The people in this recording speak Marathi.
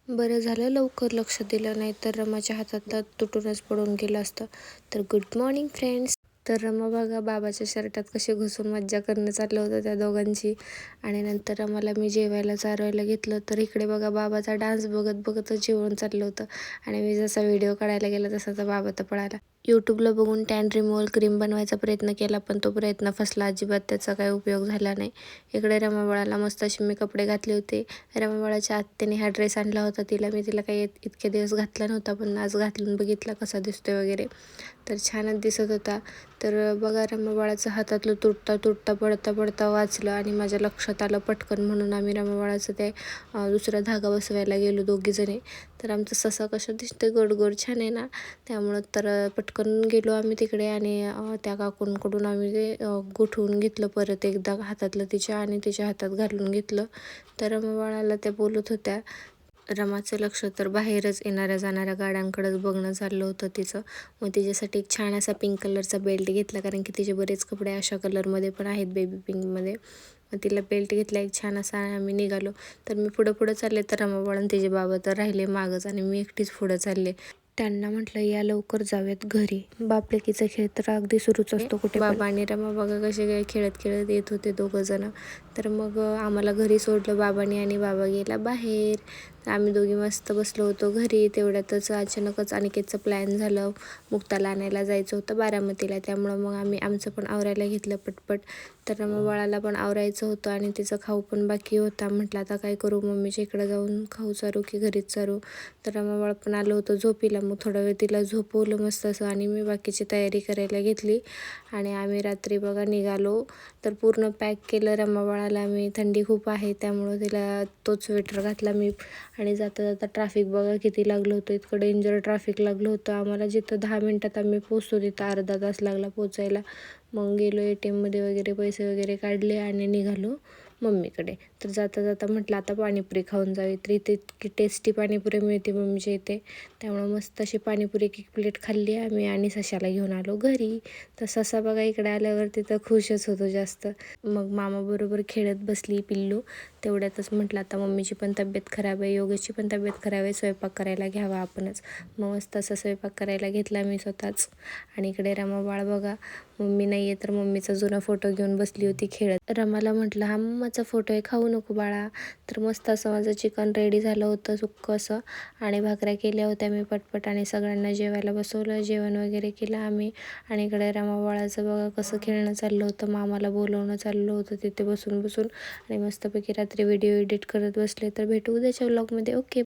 बरं झालं लवकर लक्ष दिलं, नाही तर रमाच्या हातात तर तुटूनच पडून गेलं असतं. तर गुड मॉर्निंग फ्रेंड्स. तर रमा बघा बाबाच्या शर्टात कशी घुसून मज्जा करणं चाललं होतं त्या दोघांची. आणि नंतर रमाला मी जेवायला चारवायला घेतलं, तर इकडे बघा बाबाचा डान्स बघत बघतच जेवण चाललं होतं. आणि मी जसा व्हिडिओ काढायला गेला तसा तर बाबा तर पळाला. यूट्यूबला बघून टॅन रिमूव्हल क्रीम बनवायचा प्रयत्न केला, पण तो प्रयत्न फसला. अजिबात त्याचा काही उपयोग झाला नाही. इकडे रमाबाळाला मस्त असे मी कपडे घातले होते. रमाबाळाच्या आत्याने हा ड्रेस आणला होता तिला काही इतके दिवस घातला नव्हता, पण आज घालून बघितला कसा दिसतोय वगैरे, तर छानच दिसत होता. तर बघा रमाबाळाचं हातातलं तुटता तुटता पडता पडता वाचलं आणि माझ्या लक्षात आलं पटकन, म्हणून आम्ही रमाबाळाचं ते दुसरा धागा बसवायला गेलो दोघीजणी. तर आमचं ससा कशा दिसते गोड गोड छान आहे ना, त्यामुळं तर पटकन गेलो आम्ही तिकडे आणि त्या काकूंकडून आम्ही ते गोठवून घेतलं परत एकदा हातातलं तिच्या आणि तिच्या हातात घालून घेतलं. तर रमाबाळाला त्या बोलत होत्या. रमाचं लक्ष तर बाहेरच येणाऱ्या जाणाऱ्या गाड्यांकडेच बघणं चाललं होतं तिचं. मग तिच्यासाठी एक छान असा पिंक कलरचा बेल्ट घेतला, कारण की तिचे बरेच कपडे अशा कलरमध्ये पण आहेत, बेबी पिंकमध्ये. मग तिला बेल्ट घेतला एक छान असा आणि आम्ही निघालो. तर मी पुढं चालले, तर रमाबाळ आणि तिचे बाबा तर राहिले मागच आणि मी एकटीच पुढं चालले. त्यांना म्हटलं या लवकर जाऊयात घरी. बापलेकीचा खेळ तर अगदी सुरूच असतो कुठे. बाबा आणि रमा बघा कसे काय खेळत खेळत येत होते दोघंजणं. तर मग आम्हाला घरी सोडलं बाबांनी आणि बाबा गेला बाहेर. तर आम्ही दोघी मस्त बसलो होतो घरी. तेवढ्यातच अचानकच अनिकेतचं प्लॅन झालं. मुक्ताला आणायला जायचं होतं बारामतीला, त्यामुळं मग आम्ही आमचं पण आवरायला घेतलं पटपट. तर रमा बाळाला पण आवरायचं होतं आणि तिचं खाऊ पण बाकी होता. म्हटलं आता काय करू, मम्मीच्या इकडं जाऊन खाऊ चारू की घरीच चारू. तर रमा बाळ पण आलं होतं झोपीला. मग थोडा वेळ तिला झोपवलं मस्त असं आणि मी बाकीची तयारी करायला घेतली. आणि आम्ही रात्री बघा निघालो. तर पूर्ण पॅक केलं रमाबाळाला मी. थंडी खूप आहे त्यामुळं तिला तोच स्वेटर घातला मी. आणि जाता जाता ट्रॅफिक बघा किती लागलं होतं, इतकं डेंजर ट्रॅफिक लागलं होतं आम्हाला. जिथं 10 मिनटात आम्ही पोचतो तिथं अर्धा तास लागला पोचायला. मग गेलो ATM मध्ये वगैरे पैसे वगैरे काढले आणि निघालो मम्मीकडे. तर जाता जाता म्हटलं आता पाणीपुरी खाऊन जावी. तर इथे इतकी टेस्टी पाणीपुरी मिळते मम्मीच्या इथे, त्यामुळं मस्त अशी पाणीपुरी एक प्लेट खाल्ली आम्ही आणि सशाला घेऊन आलो घरी. तर ससा बघा इकडे आल्यावरती तर खुशच होतो जास्त. मग मामाबरोबर खेळत बसली पिल्लू. तेवढ्यातच म्हटलं आता मम्मीची पण तब्येत खराब आहे, योगेशची पण तब्येत खराब आहे, स्वयंपाक करायला घ्यावा आपणच. मग मस्त असं स्वयंपाक करायला घेतला मी स्वतःच. आणि इकडे रमा बाळ बघा मम्मी नाही आहे तर मम्मीचा जुना फोटो घेऊन बसली होती खेळत. रमाला म्हटलं हा मम्माचा फोटो आहे, खाऊ नको बाळा. तर मस्त असं माझं चिकन रेडी झालं होतं सुक्कं असं, आणि भाकऱ्या केल्या होत्या मी पटपट आणि सगळ्यांना जेवायला बसवलं. जेवण वगैरे केलं आम्ही. आणि इकडे रमा बाळाचं बघा कसं खेळणं चाललं होतं. मामाला बोलवणं चाललं होतं तिथे बसून आणि मस्तपैकी रात्री व्हिडिओ एडिट करत बसले. तर भेटू उद्याच्या व्लॉगमध्ये. ओके.